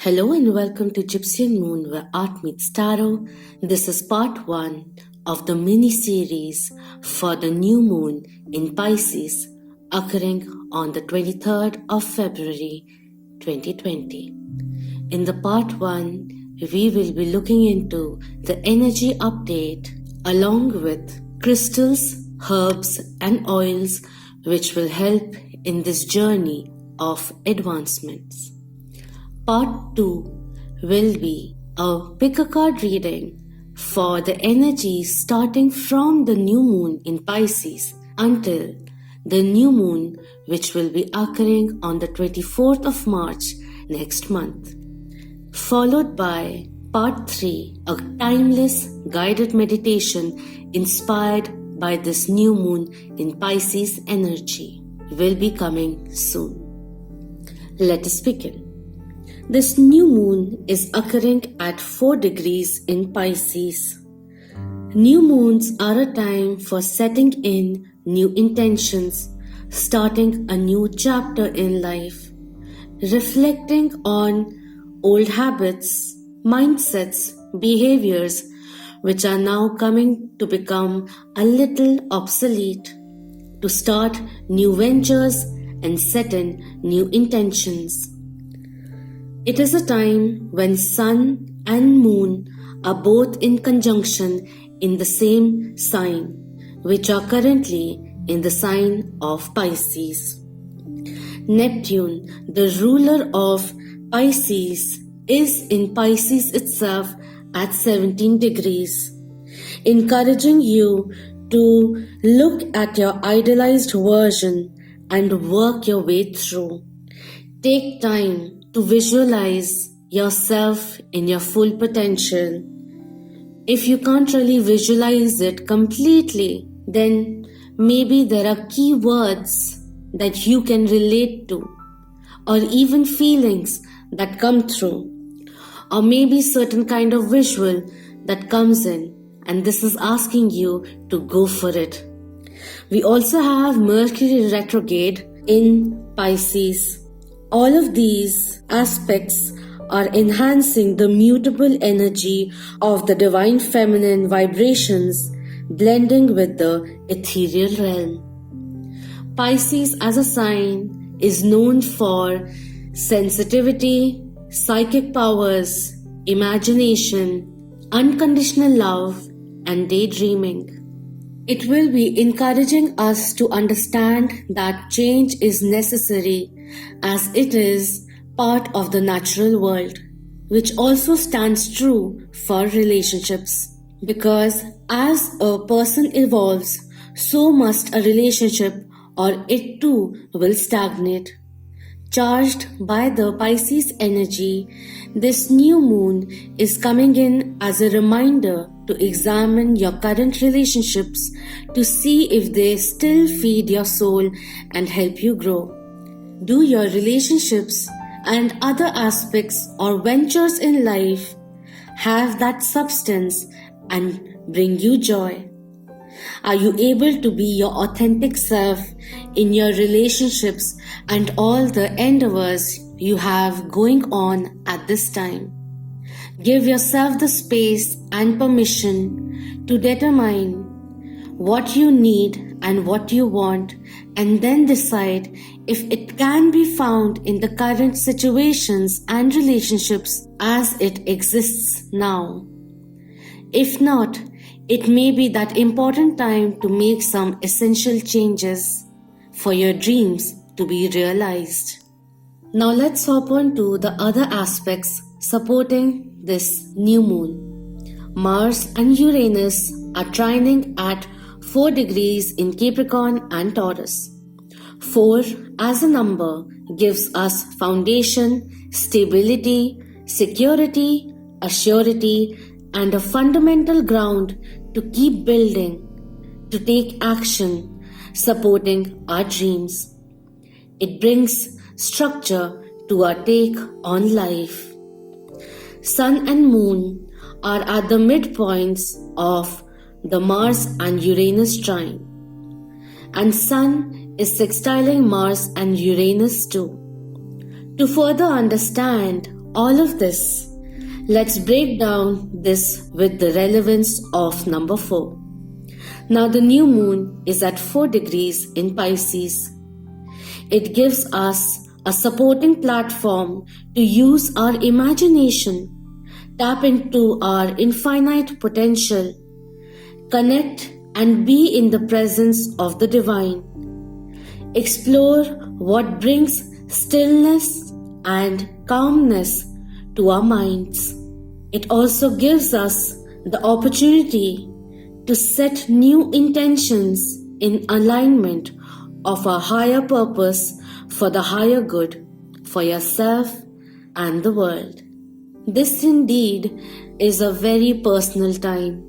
Hello and welcome to Gypsianmoon, where art meets tarot. This is part 1 of the mini-series for the new moon in Pisces occurring on the 23rd of February 2020. In the part 1, we will be looking into the energy update along with crystals, herbs and oils which will help in this journey of advancements. Part 2 will be a pick a card reading for the energies starting from the new moon in Pisces until the new moon, which will be occurring on the 24th of March next month. Followed by Part 3, a timeless guided meditation inspired by this new moon in Pisces energy will be coming soon. Let us begin. This new moon is occurring at 4 degrees in Pisces. New moons are a time for setting in new intentions, starting a new chapter in life, reflecting on old habits, mindsets, behaviors which are now coming to become a little obsolete, to start new ventures and set in new intentions. It is a time when sun and moon are both in conjunction in the same sign, which are currently in the sign of Pisces. Neptune, the ruler of Pisces, is in Pisces itself at 17 degrees, encouraging you to look at your idealized version and work your way through. Take time to visualize yourself in your full potential. If you can't really visualize it completely, then maybe there are key words that you can relate to, or even feelings that come through, or maybe certain kind of visual that comes in, and this is asking you to go for it. We also have Mercury retrograde in Pisces. All of these aspects are enhancing the mutable energy of the divine feminine vibrations, blending with the ethereal realm. Pisces as a sign is known for sensitivity, psychic powers, imagination, unconditional love, and daydreaming. It will be encouraging us to understand that change is necessary as it is part of the natural world, which also stands true for relationships. Because as a person evolves, so must a relationship, or it too will stagnate. Charged by the Pisces energy, this new moon is coming in as a reminder to examine your current relationships to see if they still feed your soul and help you grow. Do your relationships and other aspects or ventures in life have that substance and bring you joy? Are you able to be your authentic self in your relationships and all the endeavors you have going on at this time? Give yourself the space and permission to determine what you need and what you want, and then decide if it can be found in the current situations and relationships as it exists now. If not, it may be that important time to make some essential changes for your dreams to be realized. Now let's hop on to the other aspects supporting this new moon. Mars and Uranus are trining at 4 degrees in Capricorn and Taurus. 4 as a number gives us foundation, stability, security, assurity, and a fundamental ground to keep building, to take action, supporting our dreams. It brings structure to our take on life. Sun and Moon are at the midpoints of the Mars and Uranus trine, and Sun is sextiling Mars and Uranus too. To further understand all of this, let's break down this with the relevance of number 4. Now the new moon is at 4 degrees in Pisces. It gives us a supporting platform to use our imagination, tap into our infinite potential, connect and be in the presence of the divine. Explore what brings stillness and calmness to our minds. It also gives us the opportunity to set new intentions in alignment of our higher purpose for the higher good, for yourself and the world. This indeed is a very personal time,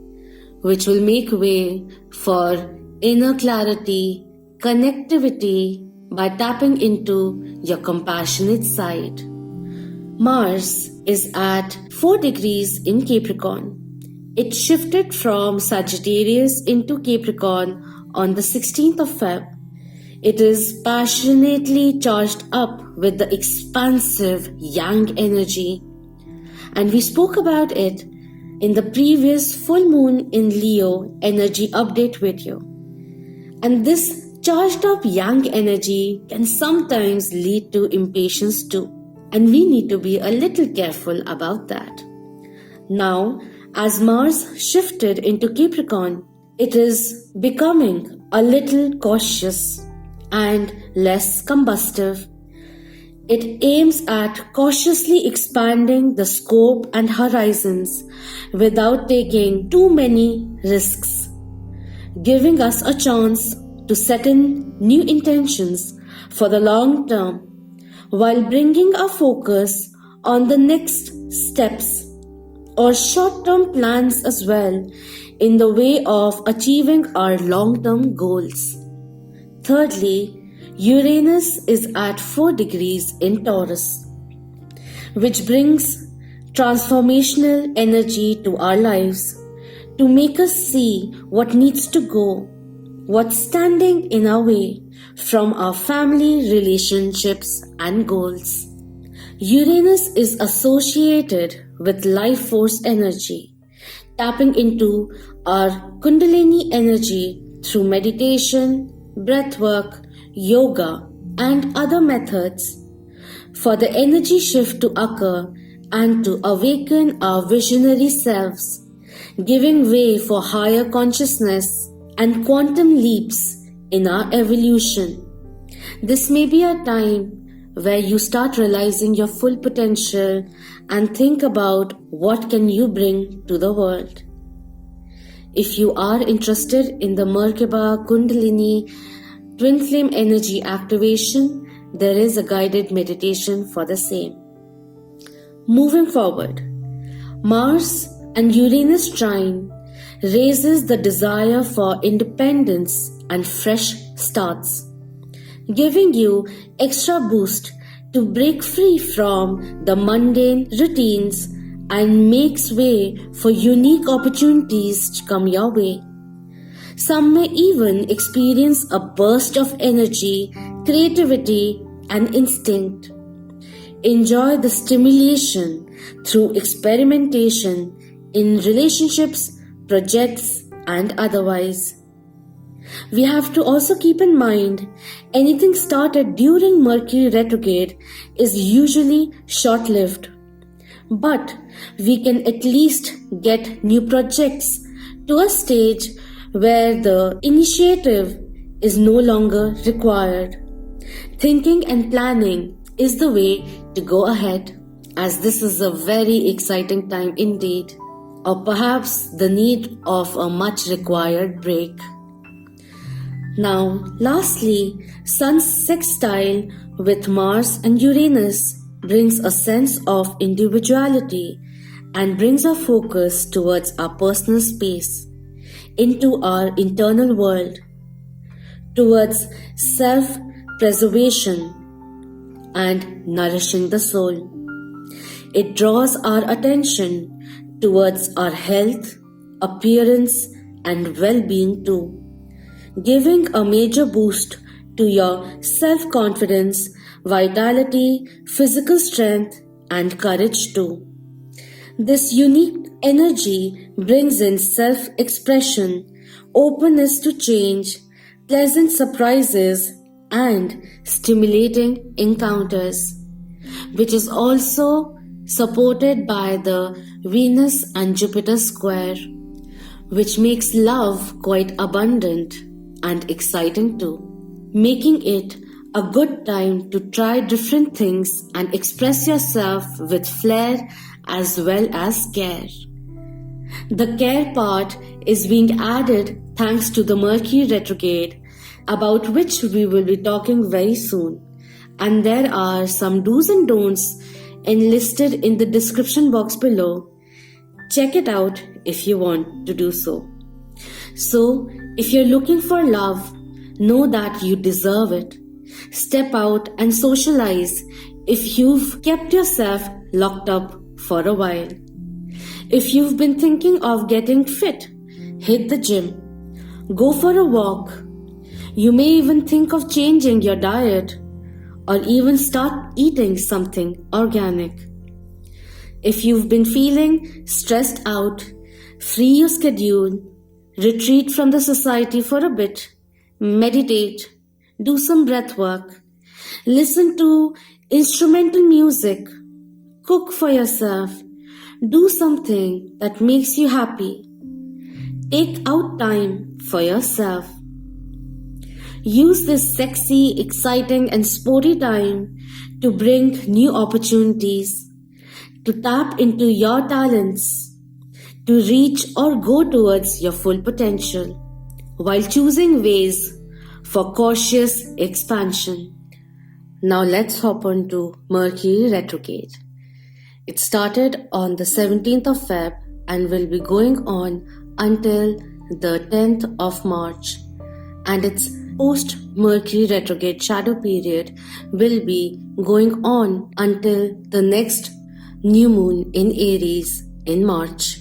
which will make way for inner clarity, connectivity by tapping into your compassionate side. Mars is at 4 degrees in Capricorn. It shifted from Sagittarius into Capricorn on the 16th of Feb. It is passionately charged up with the expansive Yang energy, and we spoke about it in the previous full moon in Leo energy update video. And this charged up Yang energy can sometimes lead to impatience too, and we need to be a little careful about that. Now, as Mars shifted into Capricorn, it is becoming a little cautious and less combustive. It aims at cautiously expanding the scope and horizons without taking too many risks, giving us a chance to set in new intentions for the long term while bringing our focus on the next steps or short-term plans as well in the way of achieving our long-term goals. Thirdly, Uranus is at 4 degrees in Taurus, which brings transformational energy to our lives to make us see what needs to go, what's standing in our way from our family relationships and goals. Uranus is associated with life force energy, tapping into our Kundalini energy through meditation, breathwork, yoga, and other methods for the energy shift to occur and to awaken our visionary selves, giving way for higher consciousness and quantum leaps in our evolution. This may be a time where you start realizing your full potential and think about what can you bring to the world. If you are interested in the Merkaba Kundalini Twin Flame Energy Activation, there is a guided meditation for the same. Moving forward, Mars and Uranus trine raises the desire for independence and fresh starts, giving you extra boost to break free from the mundane routines and makes way for unique opportunities to come your way. Some may even experience a burst of energy, creativity, and instinct. Enjoy the stimulation through experimentation in relationships, projects, and otherwise. We have to also keep in mind anything started during Mercury retrograde is usually short-lived. But we can at least get new projects to a stage where the initiative is no longer required. Thinking and planning is the way to go ahead, as this is a very exciting time indeed, or perhaps the need of a much required break. Now, lastly, Sun's sextile with Mars and Uranus brings a sense of individuality and brings our focus towards our personal space, into our internal world, towards self-preservation and nourishing the soul. It draws our attention towards our health, appearance, and well-being too, giving a major boost to your self-confidence, vitality, physical strength, and courage too. This unique energy brings in self-expression, openness to change, pleasant surprises, and stimulating encounters, which is also supported by the Venus and Jupiter square, which makes love quite abundant and exciting too, making it a good time to try different things and express yourself with flair as well as care. The care part is being added thanks to the Mercury retrograde, about which we will be talking very soon. And there are some do's and don'ts enlisted in the description box below. Check it out if you want to do so. So, if you're looking for love, know that you deserve it. Step out and socialize if you've kept yourself locked up for a while. If you've been thinking of getting fit, hit the gym. Go for a walk. You may even think of changing your diet or even start eating something organic. If you've been feeling stressed out, free your schedule, retreat from the society for a bit, meditate, do some breath work, listen to instrumental music, cook for yourself, do something that makes you happy. Take out time for yourself. Use this sexy, exciting and sporty time to bring new opportunities, to tap into your talents, to reach or go towards your full potential, while choosing ways for cautious expansion. Now let's hop on to Mercury retrograde. It started on the 17th of Feb and will be going on until the 10th of March. And its post-Mercury retrograde shadow period will be going on until the next new moon in Aries in March.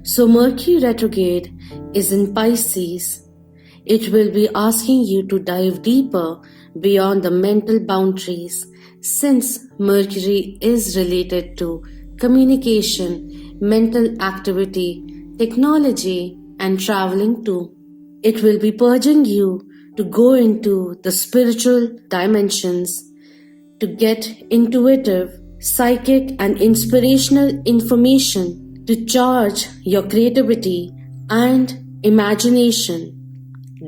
So Mercury retrograde is in Pisces. It will be asking you to dive deeper beyond the mental boundaries, since Mercury is related to communication, mental activity, technology, and traveling too. It will be purging you to go into the spiritual dimensions, to get intuitive, psychic, and inspirational information, to charge your creativity and imagination.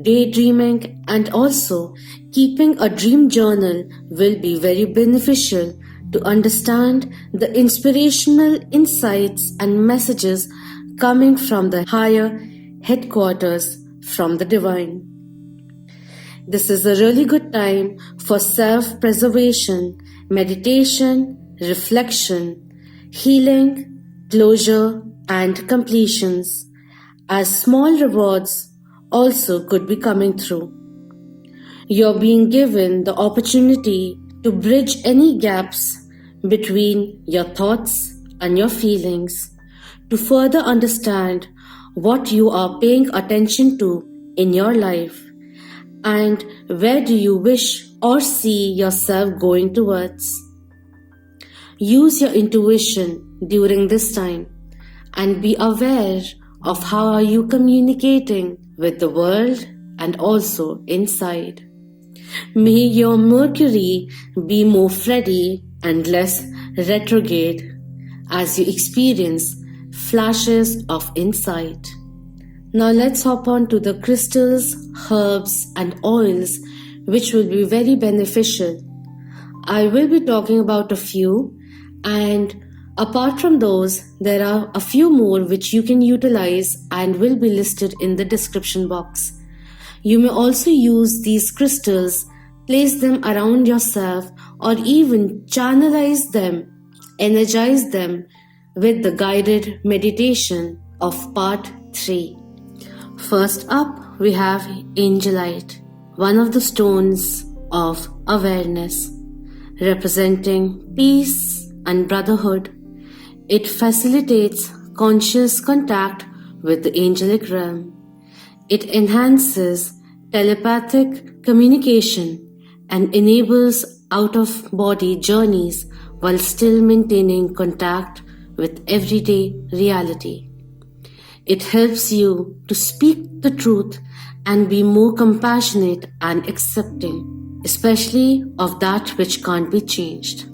Daydreaming and also keeping a dream journal will be very beneficial to understand the inspirational insights and messages coming from the higher headquarters from the divine. This is a really good time for self-preservation, meditation, reflection, healing, closure, and completions, as small rewards also could be coming through. You're being given the opportunity to bridge any gaps between your thoughts and your feelings, to further understand what you are paying attention to in your life, and where do you wish or see yourself going towards. Use your intuition during this time and be aware of how are you communicating with the world and also inside. May your Mercury be more Freddy and less retrograde as you experience flashes of insight. Now let's hop on to the crystals, herbs and oils which will be very beneficial. I will be talking about a few, and apart from those, there are a few more which you can utilize and will be listed in the description box. You may also use these crystals, place them around yourself, or even channelize them, energize them with the guided meditation of part 3. First up, we have Angelite, one of the stones of awareness, representing peace and brotherhood. It facilitates conscious contact with the angelic realm. It enhances telepathic communication and enables out-of-body journeys while still maintaining contact with everyday reality. It helps you to speak the truth and be more compassionate and accepting, especially of that which can't be changed.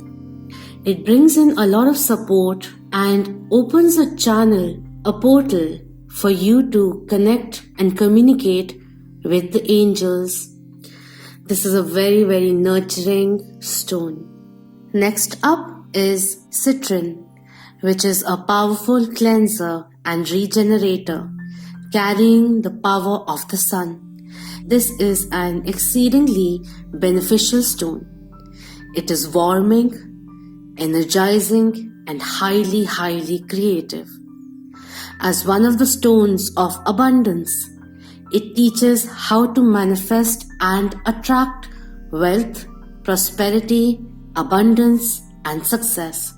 It brings in a lot of support and opens a channel, a portal for you to connect and communicate with the angels. This is a very, very nurturing stone. Next up is citron, which is a powerful cleanser and regenerator, carrying the power of the sun. This is an exceedingly beneficial stone. It is warming, energizing, and highly, highly creative. As one of the stones of abundance, it teaches how to manifest and attract wealth, prosperity, abundance, and success.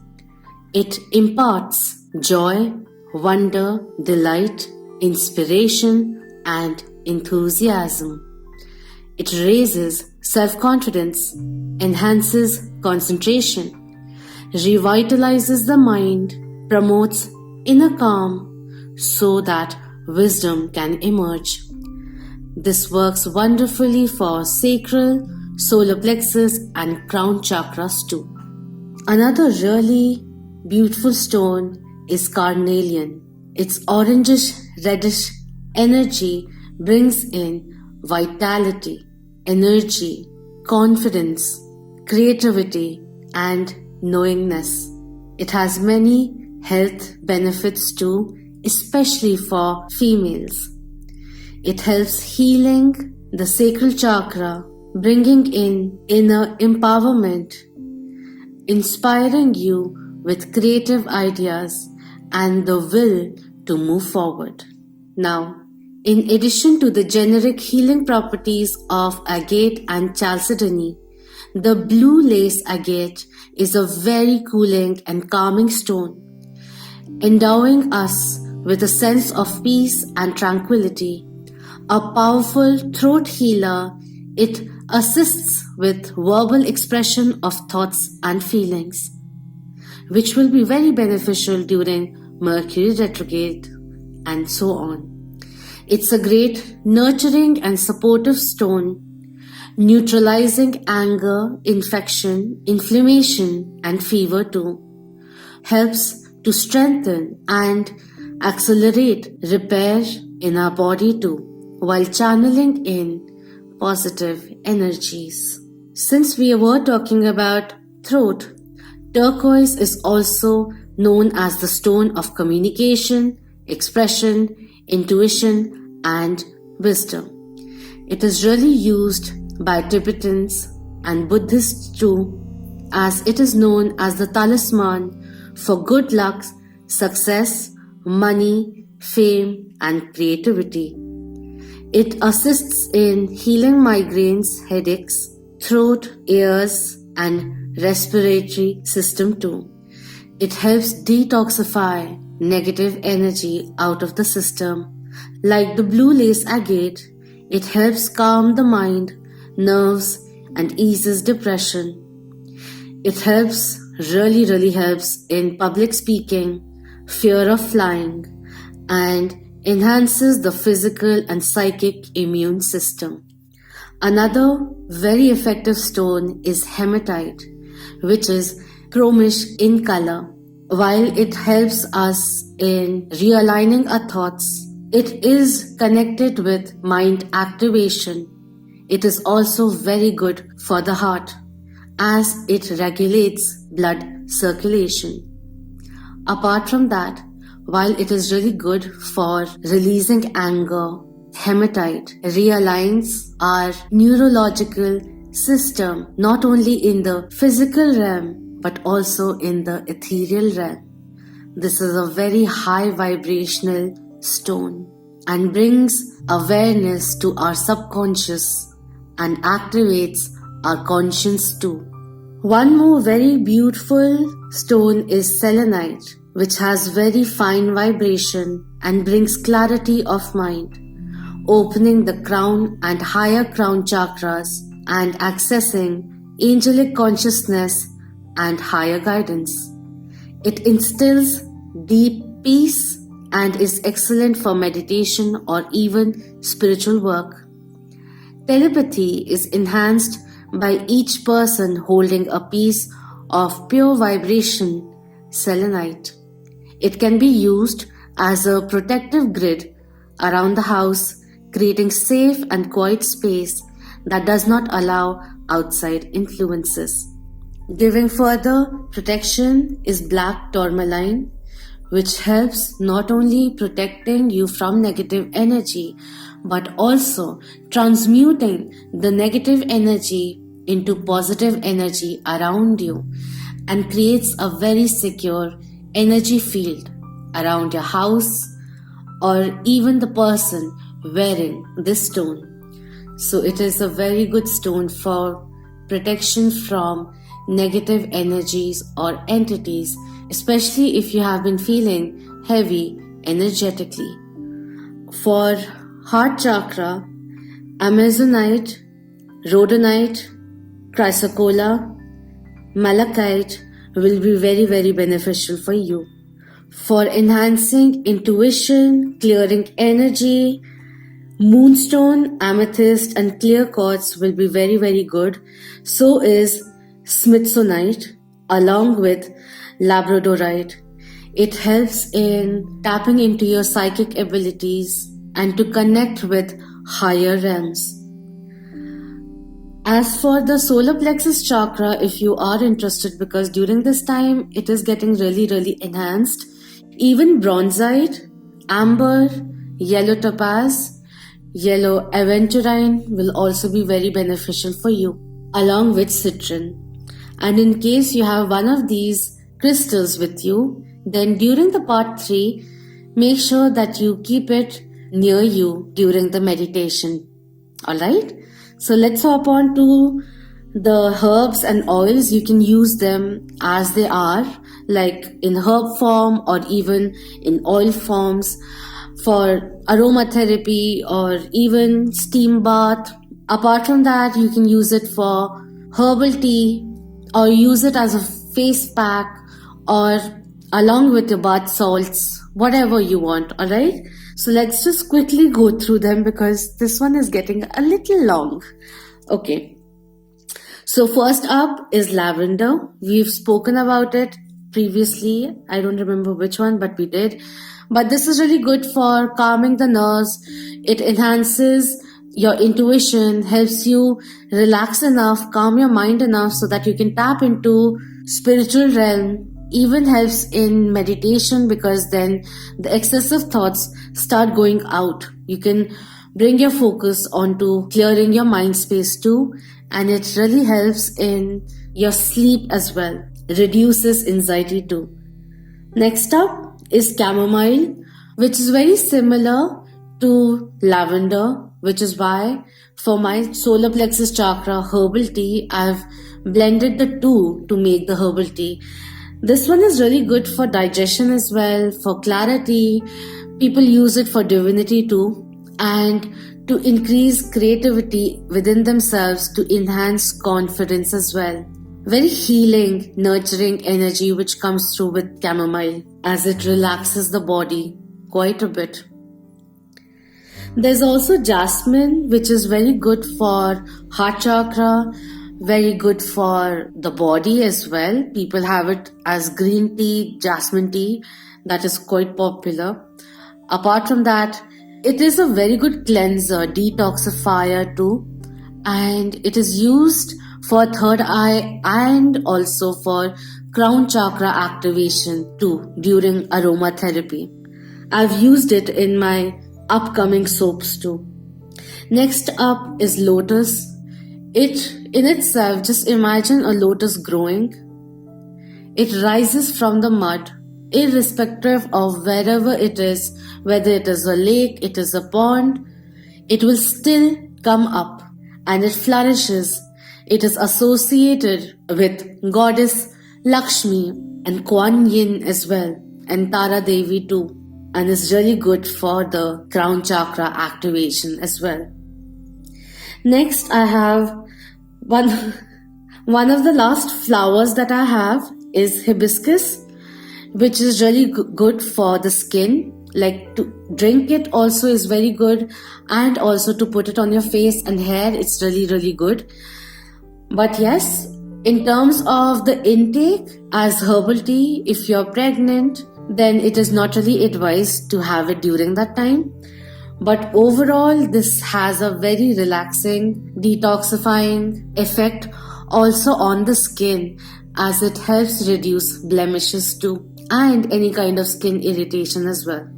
It imparts joy, wonder, delight, inspiration, and enthusiasm. It raises self-confidence, enhances concentration, revitalizes the mind, promotes inner calm so that wisdom can emerge. This works wonderfully for sacral, solar plexus, and crown chakras too. Another really beautiful stone is carnelian. Its orangish reddish energy brings in vitality, energy, confidence, creativity, and knowingness. It has many health benefits too, especially for females. It helps healing the sacral chakra, bringing in inner empowerment, inspiring you with creative ideas and the will to move forward. Now, in addition to the generic healing properties of agate and chalcedony, the blue lace agate is a very cooling and calming stone, endowing us with a sense of peace and tranquility. A powerful throat healer, it assists with verbal expression of thoughts and feelings, which will be very beneficial during Mercury retrograde and so on. It's a great nurturing and supportive stone, neutralizing anger, infection, inflammation, and fever too. Helps to strengthen and accelerate repair in our body too, while channeling in positive energies. Since we were talking about throat, turquoise is also known as the stone of communication, expression, intuition, and wisdom. It is really used by Tibetans and Buddhists too, as it is known as the talisman for good luck, success, money, fame, and creativity. It assists in healing migraines, headaches, throat, ears, and respiratory system too. It helps detoxify negative energy out of the system. Like the blue lace agate, it helps calm the mind, nerves, and eases depression. It helps, really helps in public speaking, fear of flying, and enhances the physical and psychic immune system. Another very effective stone is hematite, which is chromish in color. While it helps us in realigning our thoughts, it is connected with mind activation. It is also very good for the heart, as it regulates blood circulation. Apart from that, while it is really good for releasing anger, hematite realigns our neurological system not only in the physical realm but also in the ethereal realm. This is a very high vibrational stone and brings awareness to our subconscious and activates our conscience too. One more very beautiful stone is selenite, which has very fine vibration and brings clarity of mind, opening the crown and higher crown chakras and accessing angelic consciousness and higher guidance. It instills deep peace and is excellent for meditation or even spiritual work. Telepathy is enhanced by each person holding a piece of pure vibration selenite. It can be used as a protective grid around the house, creating safe and quiet space that does not allow outside influences. Giving further protection is black tourmaline, which helps not only protecting you from negative energy but also transmuting the negative energy into positive energy around you and creates a very secure energy field around your house or even the person wearing this stone. So it is a very good stone for protection from negative energies or entities, especially if you have been feeling heavy energetically. For heart chakra, amazonite, rhodonite, chrysocolla, malachite will be very, very beneficial for you. For enhancing intuition, clearing energy, moonstone, amethyst and clear quartz will be very, very good. So is smithsonite along with labradorite. It helps in tapping into your psychic abilities and to connect with higher realms. As for the solar plexus chakra, if you are interested, because during this time it is getting really, really enhanced, even bronzite, amber, yellow topaz, yellow aventurine will also be very beneficial for you, along with citron. And in case you have one of these crystals with you, then during the part 3, make sure that you keep it near you during the meditation. Alright? So let's hop on to the herbs and oils. You can use them as they are, like in herb form or even in oil forms for aromatherapy or even steam bath. Apart from that, you can use it for herbal tea or use it as a face pack or along with your bath salts, whatever you want, alright? So let's just quickly go through them because this one is getting a little long. Okay. So first up is lavender. We've spoken about it previously. I don't remember which one, but we did. But this is really good for calming the nerves. It enhances your intuition, helps you relax enough, calm your mind enough so that you can tap into spiritual realm. Even helps in meditation because then the excessive thoughts start going out. You can bring your focus onto clearing your mind space too, and it really helps in your sleep as well. Reduces anxiety too. Next up is chamomile, which is very similar to lavender, which is why for my solar plexus chakra herbal tea, I've blended the two to make the herbal tea. This one is really good for digestion as well, for clarity. People use it for divinity too, and to increase creativity within themselves, to enhance confidence as well. Very healing, nurturing energy which comes through with chamomile as it relaxes the body quite a bit. There's also jasmine, which is very good for heart chakra, very good for the body as well. People have it as green tea, jasmine tea, that is quite popular. Apart from that, it is a very good cleanser, detoxifier too, and it is used for third eye and also for crown chakra activation too during aromatherapy. I've used it in my upcoming soaps too. Next up is lotus. It in itself, just imagine a lotus growing. It rises from the mud, irrespective of wherever it is, whether it is a lake, it is a pond, it will still come up and it flourishes. It is associated with goddess Lakshmi and Kuan Yin as well, and Tara Devi too, and is really good for the crown chakra activation as well. Next, I have one One of the last flowers that I have is hibiscus, which is really good for the skin. Like, to drink it also is very good, and also to put it on your face and hair, it's really good. But yes, in terms of the intake as herbal tea, if you're pregnant, then it is not really advised to have it during that time. But overall, this has a very relaxing, detoxifying effect also on the skin, as it helps reduce blemishes too, and any kind of skin irritation as well.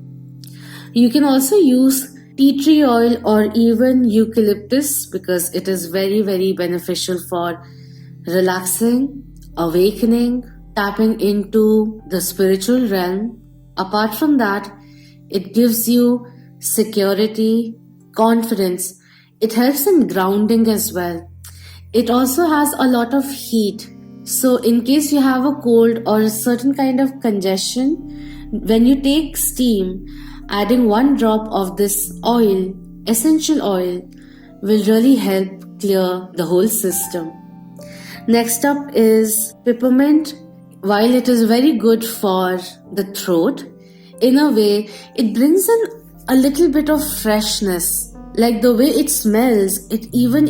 You can also use tea tree oil or even eucalyptus, because it is very beneficial for relaxing, awakening, tapping into the spiritual realm. Apart from that, it gives you security, confidence. It helps in grounding as well. It also has a lot of heat. So in case you have a cold or a certain kind of congestion, when you take steam, adding 1 drop of this oil, essential oil, will really help clear the whole system. Next up is peppermint. While it is very good for the throat, in a way, it brings in a little bit of freshness. Like the way it smells, it even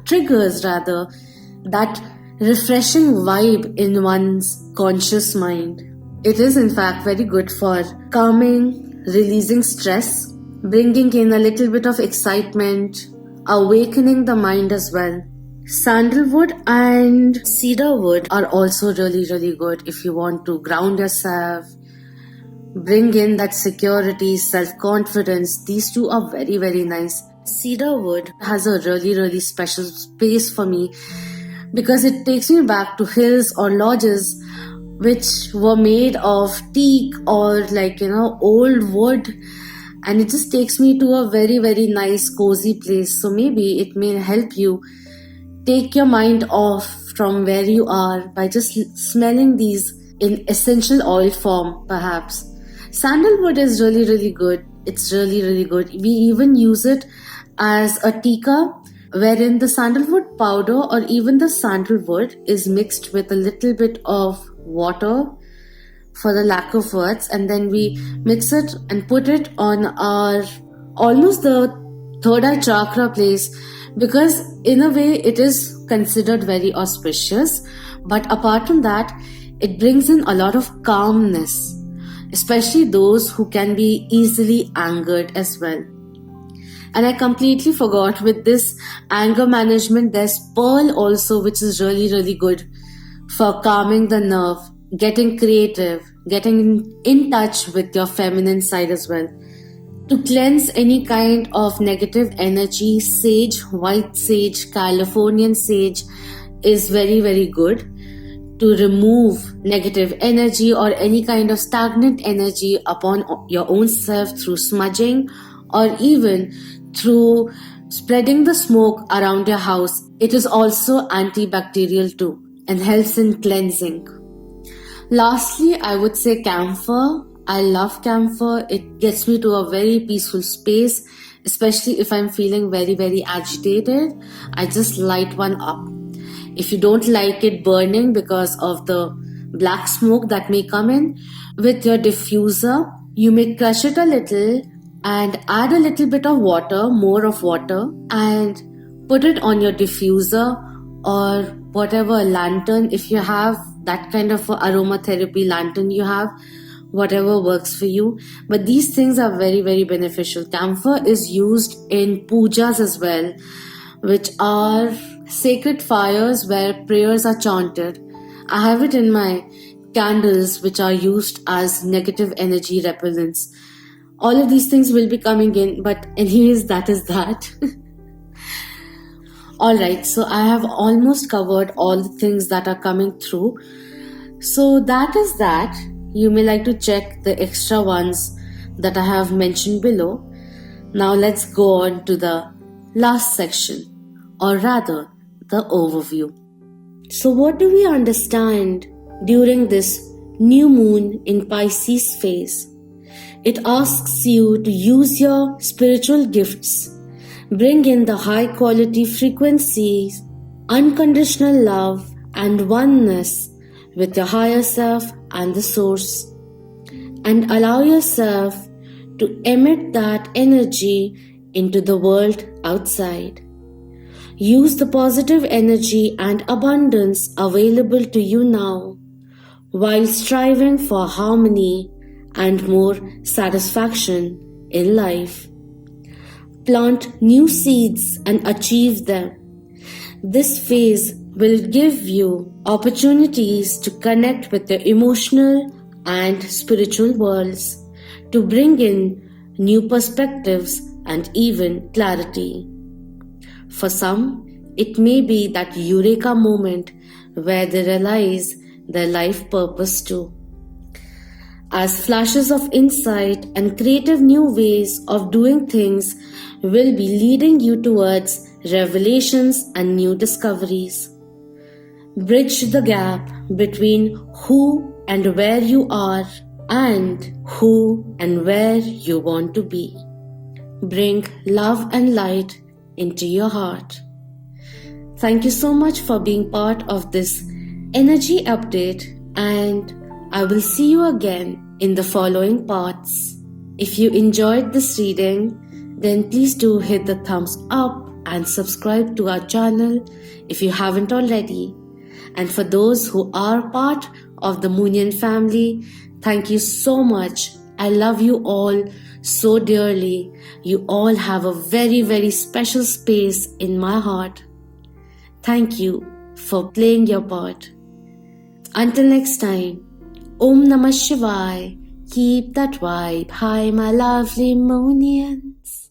triggers that refreshing vibe in one's conscious mind. It is in fact very good for calming, releasing stress, bringing in a little bit of excitement, awakening the mind as well. Sandalwood and cedarwood are also really good if you want to ground yourself, bring in that security, self-confidence. These two are very nice. Cedarwood has a really special space for me, because it takes me back to hills or lodges which were made of teak or old wood, and it just takes me to a very nice cozy place. So maybe it may help you take your mind off from where you are by just smelling these in essential oil form, perhaps. Sandalwood is really good. It's really good. We even use it as a tikka, wherein the sandalwood powder or even the sandalwood is mixed with a little bit of water, for the lack of words, and then we mix it and put it on our almost the third eye chakra place, because in a way it is considered very auspicious. But apart from that, it brings in a lot of calmness, especially those who can be easily angered as well. And I completely forgot, with this anger management, there's pearl also, which is really good for calming the nerve, getting creative, getting in touch with your feminine side as well. To cleanse any kind of negative energy, sage, white sage, Californian sage is very good to remove negative energy or any kind of stagnant energy upon your own self through smudging, or even through spreading the smoke around your house. It is also antibacterial too and helps in cleansing. Lastly, I would say camphor. I love camphor. It gets me to a very peaceful space, especially if I'm feeling very agitated. I just light one up. If you don't like it burning because of the black smoke that may come in, with your diffuser, you may crush it a little and add a little bit of water, more of water, and put it on your diffuser or whatever lantern. If you have that kind of aromatherapy lantern you have, whatever works for you. But these things are very beneficial. Camphor is used in pujas as well, which are sacred fires where prayers are chanted. I have it in my candles, which are used as negative energy repellents. All of these things will be coming in, but anyways, that is that. Alright, so I have almost covered all the things that are coming through. So that is that. You may like to check the extra ones that I have mentioned below. Now let's go on to the last section, or rather, the overview. So what do we understand during this new moon in Pisces phase? It asks you to use your spiritual gifts, bring in the high quality frequencies unconditional love and oneness with your higher self and the source. And allow yourself to emit that energy into the world outside. Use the positive energy and abundance available to you now while striving for harmony and more satisfaction in life. Plant new seeds and achieve them. This phase will give you opportunities to connect with the emotional and spiritual worlds, to bring in new perspectives and even clarity. For some, it may be that eureka moment where they realize their life purpose too. As flashes of insight and creative new ways of doing things will be leading you towards revelations and new discoveries. Bridge the gap between who and where you are and who and where you want to be. Bring love and light into your heart. Thank you so much for being part of this energy update, and I will see you again in the following parts. If you enjoyed this reading, then please do hit the thumbs up and subscribe to our channel if you haven't already. And for those who are part of the Moonian family, thank you so much. I love you all so dearly. You all have a very, very special space in my heart. Thank you for playing your part. Until next time, Om Namah Shivaya. Keep that vibe high, my lovely Moonians.